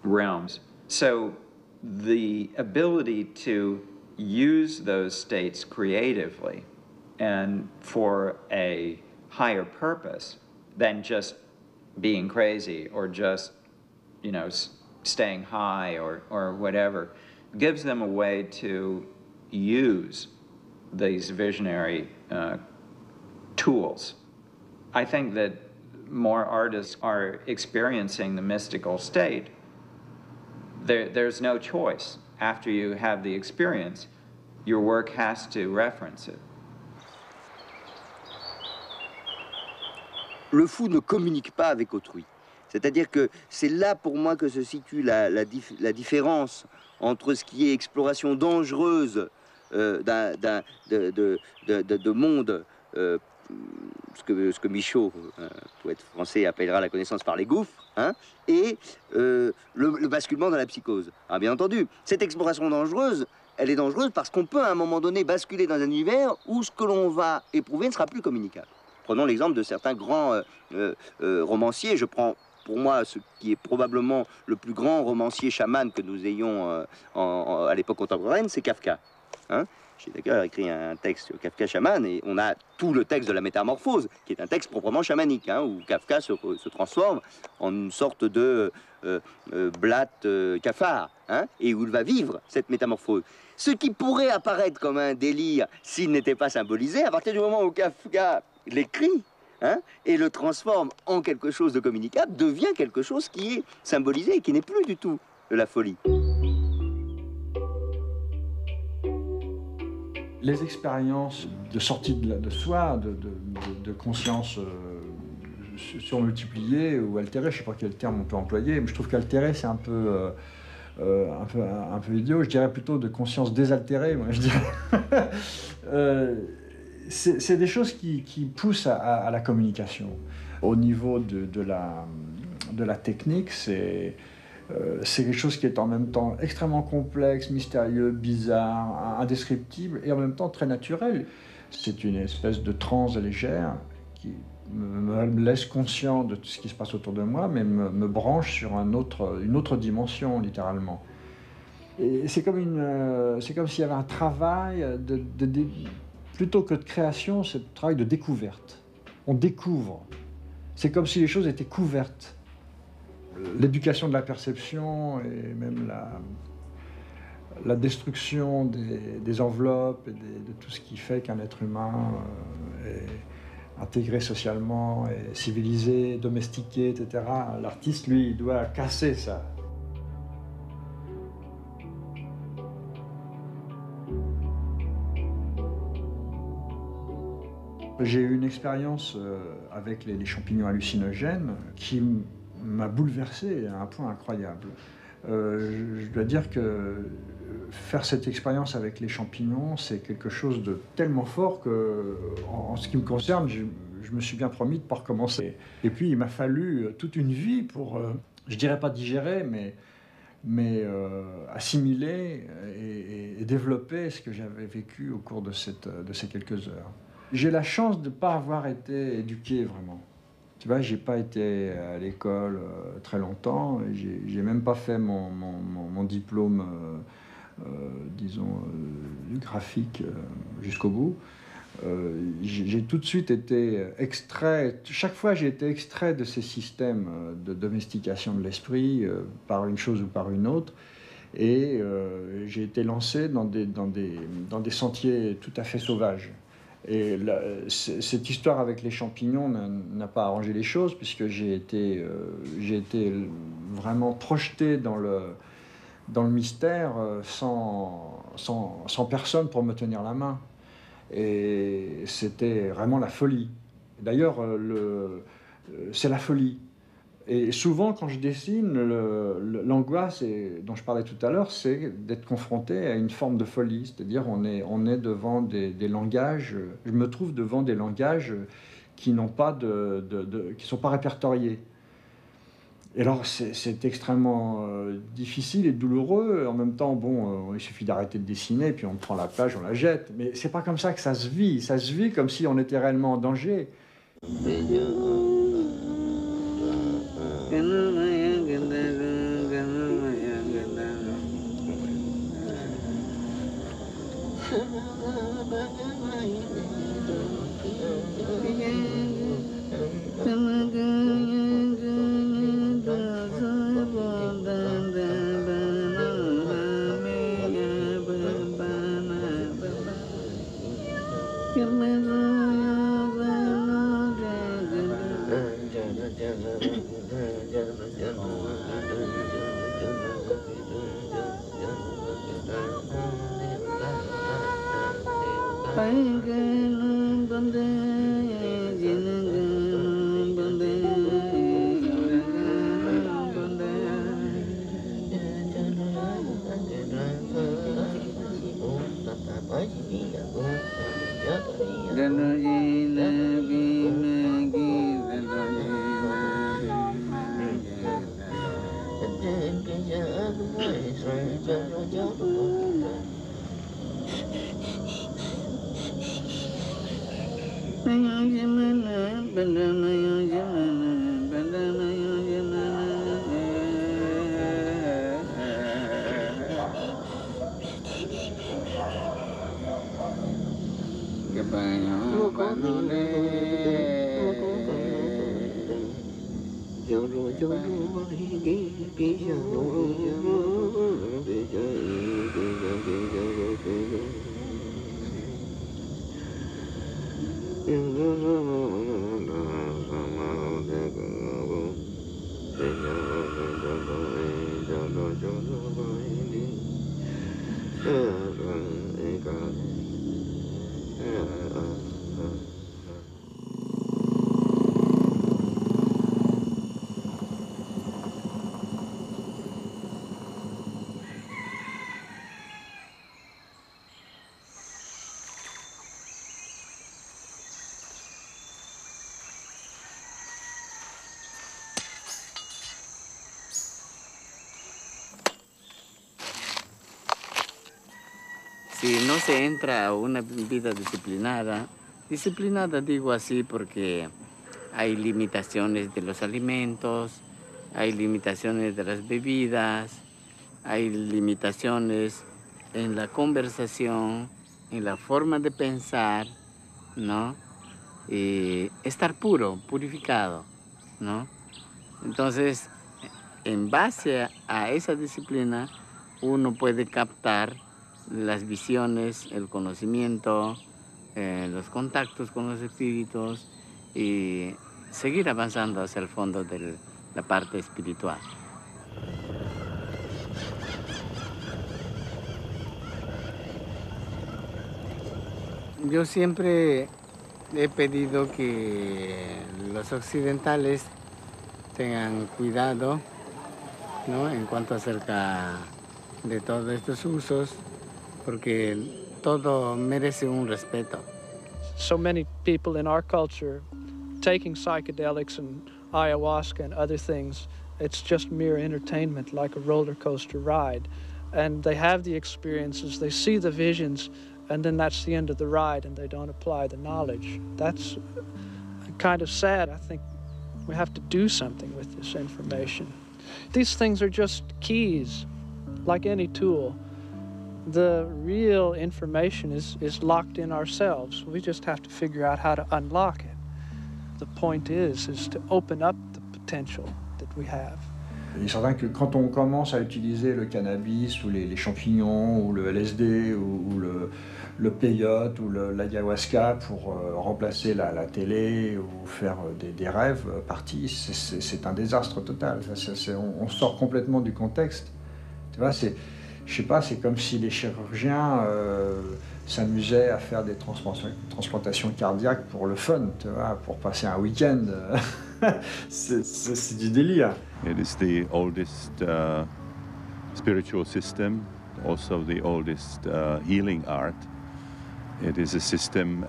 realms. So the ability to use those states creatively and for a higher purpose than just being crazy or just, you know, staying high or whatever, gives them a way to use these visionary tools. I think that more artists are experiencing the mystical state. There's no choice. After you have the experience, your work has to reference it. Le fou ne communique pas avec autrui. C'est-à-dire que c'est là pour moi que se situe la différence entre ce qui est exploration dangereuse de monde, ce que Michaud, poète français, appellera la connaissance par les gouffres, hein, et le basculement dans la psychose. Alors bien entendu, cette exploration dangereuse, elle est dangereuse parce qu'on peut à un moment donné basculer dans un univers où ce que l'on va éprouver ne sera plus communicable. Prenons l'exemple de certains grands romanciers. Je prends pour moi ce qui est probablement le plus grand romancier chaman que nous ayons à l'époque contemporaine, c'est Kafka. Hein, j'ai d'ailleurs écrit un texte sur Kafka chaman, et on a tout le texte de la Métamorphose, qui est un texte proprement chamanique, hein, où Kafka se transforme en une sorte de blatte cafard, hein, et où il va vivre cette métamorphose. Ce qui pourrait apparaître comme un délire s'il n'était pas symbolisé, à partir du moment où Kafka l'écrit, hein, et le transforme en quelque chose de communicable, devient quelque chose qui est symbolisé et qui n'est plus du tout de la folie. Les expériences de sortie de soi, de conscience surmultiplier ou altérer, je ne sais pas quel terme on peut employer, mais je trouve qu'altérer c'est un peu idiot, je dirais plutôt de conscience désaltérée, moi je dirais. C'est des choses qui poussent à la communication. Au niveau de la technique, c'est quelque chose qui est en même temps extrêmement complexe, mystérieux, bizarre, indescriptible et en même temps très naturel. C'est une espèce de transe légère qui me laisse conscient de tout ce qui se passe autour de moi, mais me branche sur une autre dimension, littéralement. Et c'est comme s'il y avait un travail, plutôt que de création, c'est un travail de découverte. On découvre. C'est comme si les choses étaient couvertes. L'éducation de la perception et même la destruction des enveloppes et de tout ce qui fait qu'un être humain est intégré socialement, est civilisé, domestiqué, etc. L'artiste, lui, il doit casser ça. J'ai eu une expérience avec les champignons hallucinogènes qui m'a bouleversé à un point incroyable. Je dois dire que faire cette expérience avec les champignons, c'est quelque chose de tellement fort que, en ce qui me concerne, je me suis bien promis de ne pas recommencer. Et puis, il m'a fallu toute une vie pour, je dirais pas digérer, mais assimiler et développer ce que j'avais vécu au cours de ces quelques heures. J'ai la chance de ne pas avoir été éduqué vraiment. Tu vois, j'ai pas été à l'école très longtemps, j'ai même pas fait mon diplôme, disons, graphique jusqu'au bout. J'ai tout de suite été extrait, chaque fois j'ai été extrait de ces systèmes de domestication de l'esprit par une chose ou par une autre, et j'ai été lancé dans des sentiers tout à fait sauvages. Et cette histoire avec les champignons n'a pas arrangé les choses, puisque j'ai été vraiment projeté dans le mystère sans personne pour me tenir la main. Et c'était vraiment la folie. D'ailleurs, c'est la folie. Et souvent, quand je dessine, l'angoisse dont je parlais tout à l'heure, c'est d'être confronté à une forme de folie. C'est-à-dire, on est devant des langages. Je me trouve devant des langages qui n'ont pas qui sont pas répertoriés. Et alors, c'est extrêmement difficile et douloureux. En même temps, bon, il suffit d'arrêter de dessiner, puis on prend la plage, on la jette. Mais c'est pas comme ça que ça se vit. Ça se vit comme si on était réellement en danger. si no se entra a una vida disciplinada digo así porque hay limitaciones de los alimentos, hay limitaciones de las bebidas, hay limitaciones en la conversación, en la forma de pensar, ¿no? Y estar purificado, ¿no? Entonces, en base a esa disciplina, uno puede captar las visiones, el conocimiento, los contactos con los espíritus y seguir avanzando hacia el fondo de la parte espiritual. Yo siempre he pedido que los occidentales tengan cuidado, ¿no?, en cuanto acerca de todos estos usos, porque todo merece un respeto. So many people in our culture taking psychedelics and ayahuasca and other things, it's just mere entertainment, like a roller coaster ride. And they have the experiences, they see the visions, and then that's the end of the ride, and they don't apply the knowledge. That's kind of sad. I think we have to do something with this information. These things are just keys, like any tool. The real information is locked in ourselves. We just have to figure out how to unlock it. The point is to open up the potential that we have. Il est certain que quand on commence à utiliser le cannabis ou les champignons ou le LSD ou le peyote ou l'ayahuasca pour remplacer la télé ou faire des rêves partis, c'est un désastre total. On sort complètement du contexte. Tu vois, je sais pas, c'est comme si les chirurgiens s'amusaient à faire des transplantations cardiaques pour le fun, tu vois, pour passer un week-end. C'est du délire. It is the oldest spiritual system, also the oldest healing art. It is a system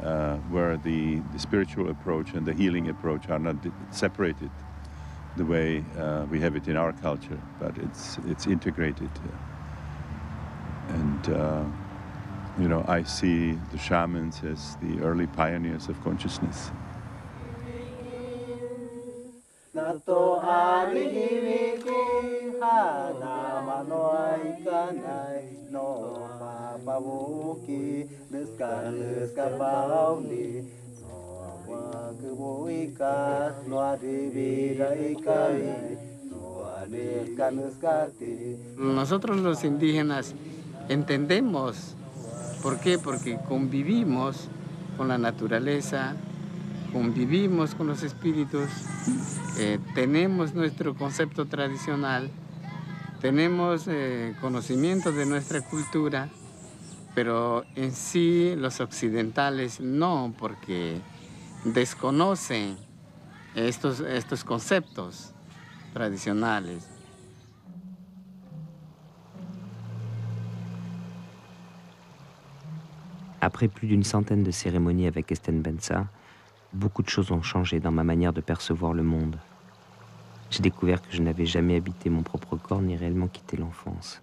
where the spiritual approach and the healing approach are not separated the way we have it in our culture, but it's integrated. And you know, I see the shamans as the early pioneers of consciousness. Nosotros los indígenas entendemos. ¿Por qué? Porque convivimos con la naturaleza, convivimos con los espíritus, tenemos nuestro concepto tradicional, tenemos conocimiento de nuestra cultura, pero en sí los occidentales no, porque desconocen estos conceptos tradicionales. Après plus d'une centaine de cérémonies avec Esten Benza, beaucoup de choses ont changé dans ma manière de percevoir le monde. J'ai découvert que je n'avais jamais habité mon propre corps ni réellement quitté l'enfance.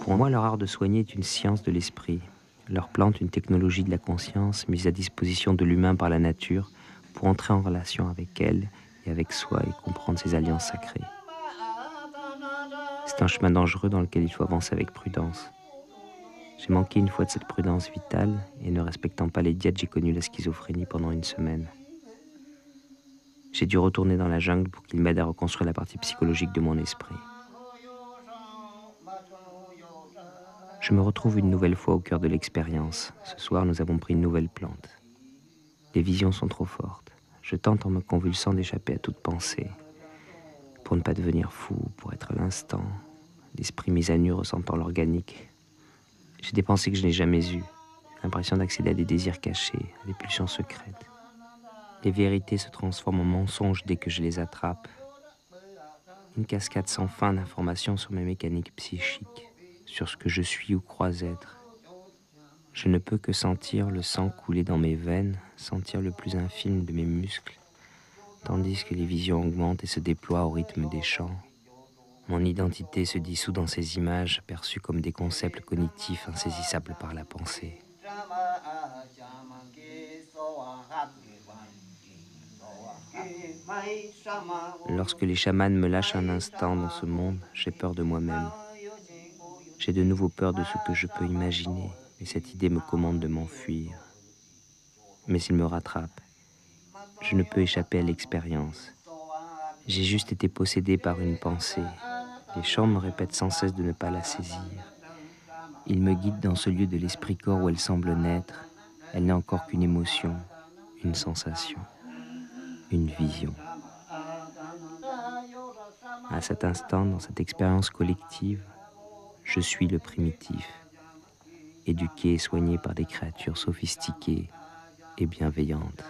Pour moi, leur art de soigner est une science de l'esprit. Leur plante, une technologie de la conscience mise à disposition de l'humain par la nature pour entrer en relation avec elle et avec soi et comprendre ses alliances sacrées. C'est un chemin dangereux dans lequel il faut avancer avec prudence. J'ai manqué une fois de cette prudence vitale et ne respectant pas les diètes, j'ai connu la schizophrénie pendant une semaine. J'ai dû retourner dans la jungle pour qu'il m'aide à reconstruire la partie psychologique de mon esprit. Je me retrouve une nouvelle fois au cœur de l'expérience. Ce soir, nous avons pris une nouvelle plante. Les visions sont trop fortes. Je tente en me convulsant d'échapper à toute pensée. Pour ne pas devenir fou, pour être à l'instant, l'esprit mis à nu ressentant l'organique. J'ai des pensées que je n'ai jamais eues, l'impression d'accéder à des désirs cachés, à des pulsions secrètes. Les vérités se transforment en mensonges dès que je les attrape. Une cascade sans fin d'informations sur mes mécaniques psychiques, sur ce que je suis ou crois être. Je ne peux que sentir le sang couler dans mes veines, sentir le plus infime de mes muscles, tandis que les visions augmentent et se déploient au rythme des chants. Mon identité se dissout dans ces images perçues comme des concepts cognitifs insaisissables par la pensée. Lorsque les chamans me lâchent un instant dans ce monde, j'ai peur de moi-même. J'ai de nouveau peur de ce que je peux imaginer, et cette idée me commande de m'enfuir. Mais s'ils me rattrapent, je ne peux échapper à l'expérience. J'ai juste été possédé par une pensée. Les chants me répètent sans cesse de ne pas la saisir. Ils me guident dans ce lieu de l'esprit-corps où elle semble naître. Elle n'est encore qu'une émotion, une sensation, une vision. À cet instant, dans cette expérience collective, je suis le primitif, éduqué et soigné par des créatures sophistiquées et bienveillantes.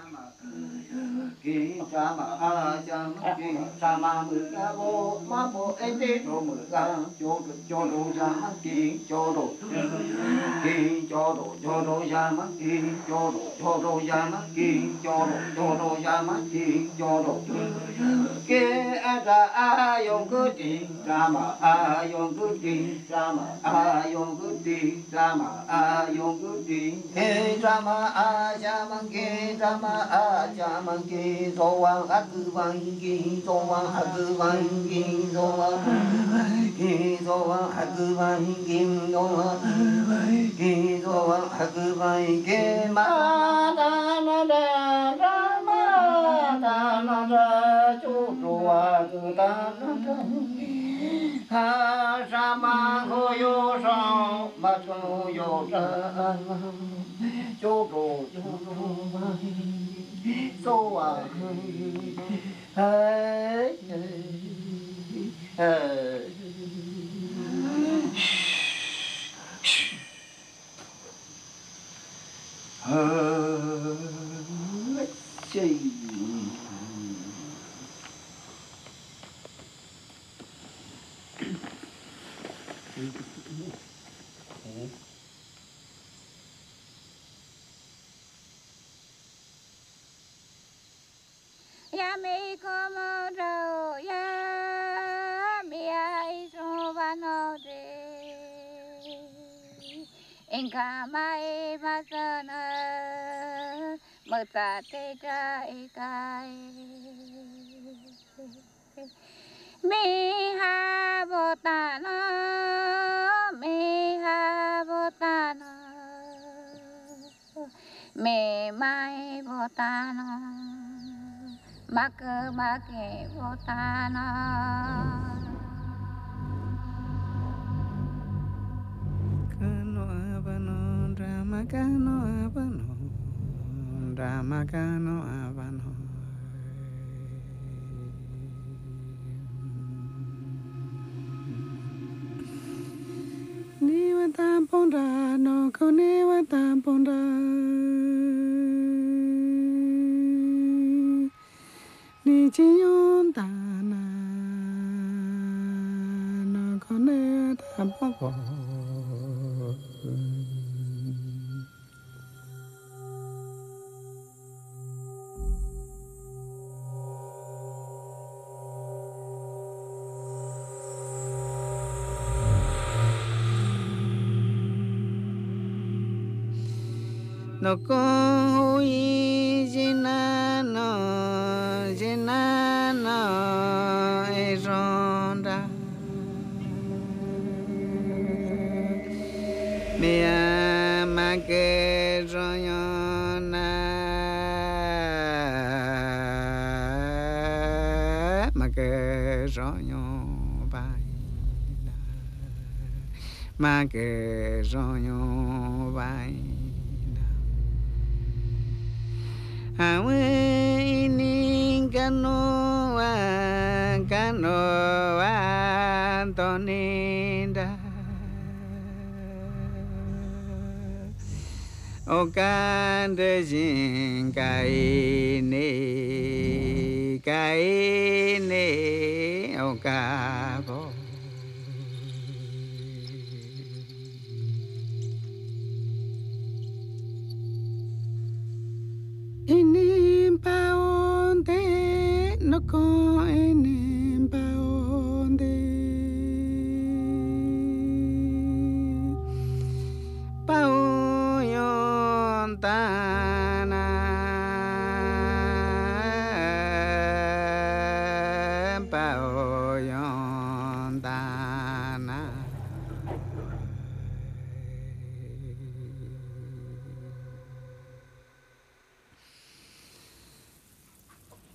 No koi jinano e ronda me ama que royona ma que royon vaina ma que royon vaina awe ini canoa Antoninda o cande jin kaine o cabo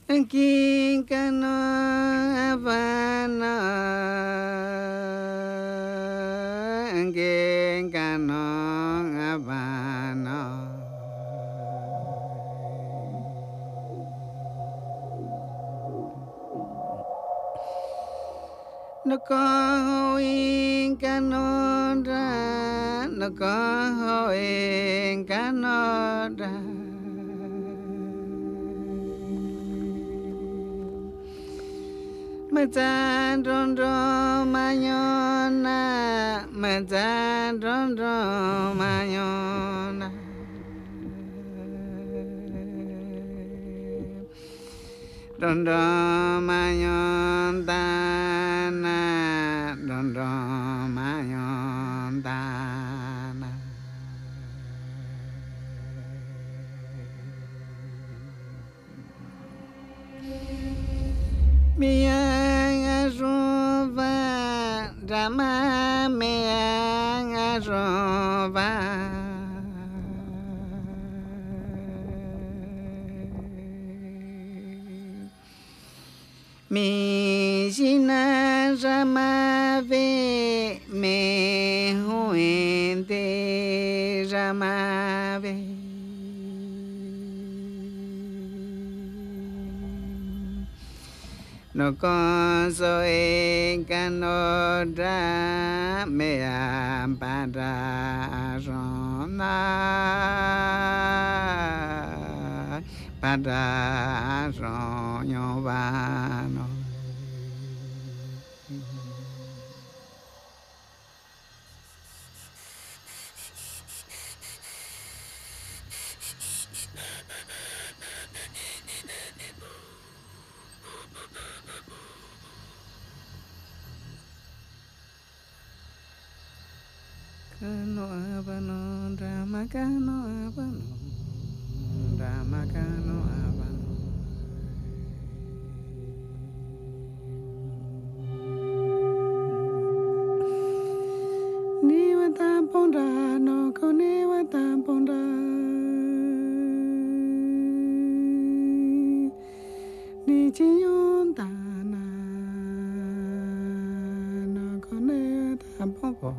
Kinkano Havana, Kinkano Havana. Nako Inkanoda, Nako Inkanoda. Matandrondo mayona, matandrondo mayona. Dondo mayondana, dondo mayondana. Miang Arova, Rama Miang Arova. Mi Jina Ramave, me huente Ramave. No conso Encanodra me ampara rona para ronyo vano. Kano abano, drama kano abano, drama kano abano. Niwa tamponda, no koniwa tamponda. Ni chiyondana, no koniwa tamponda.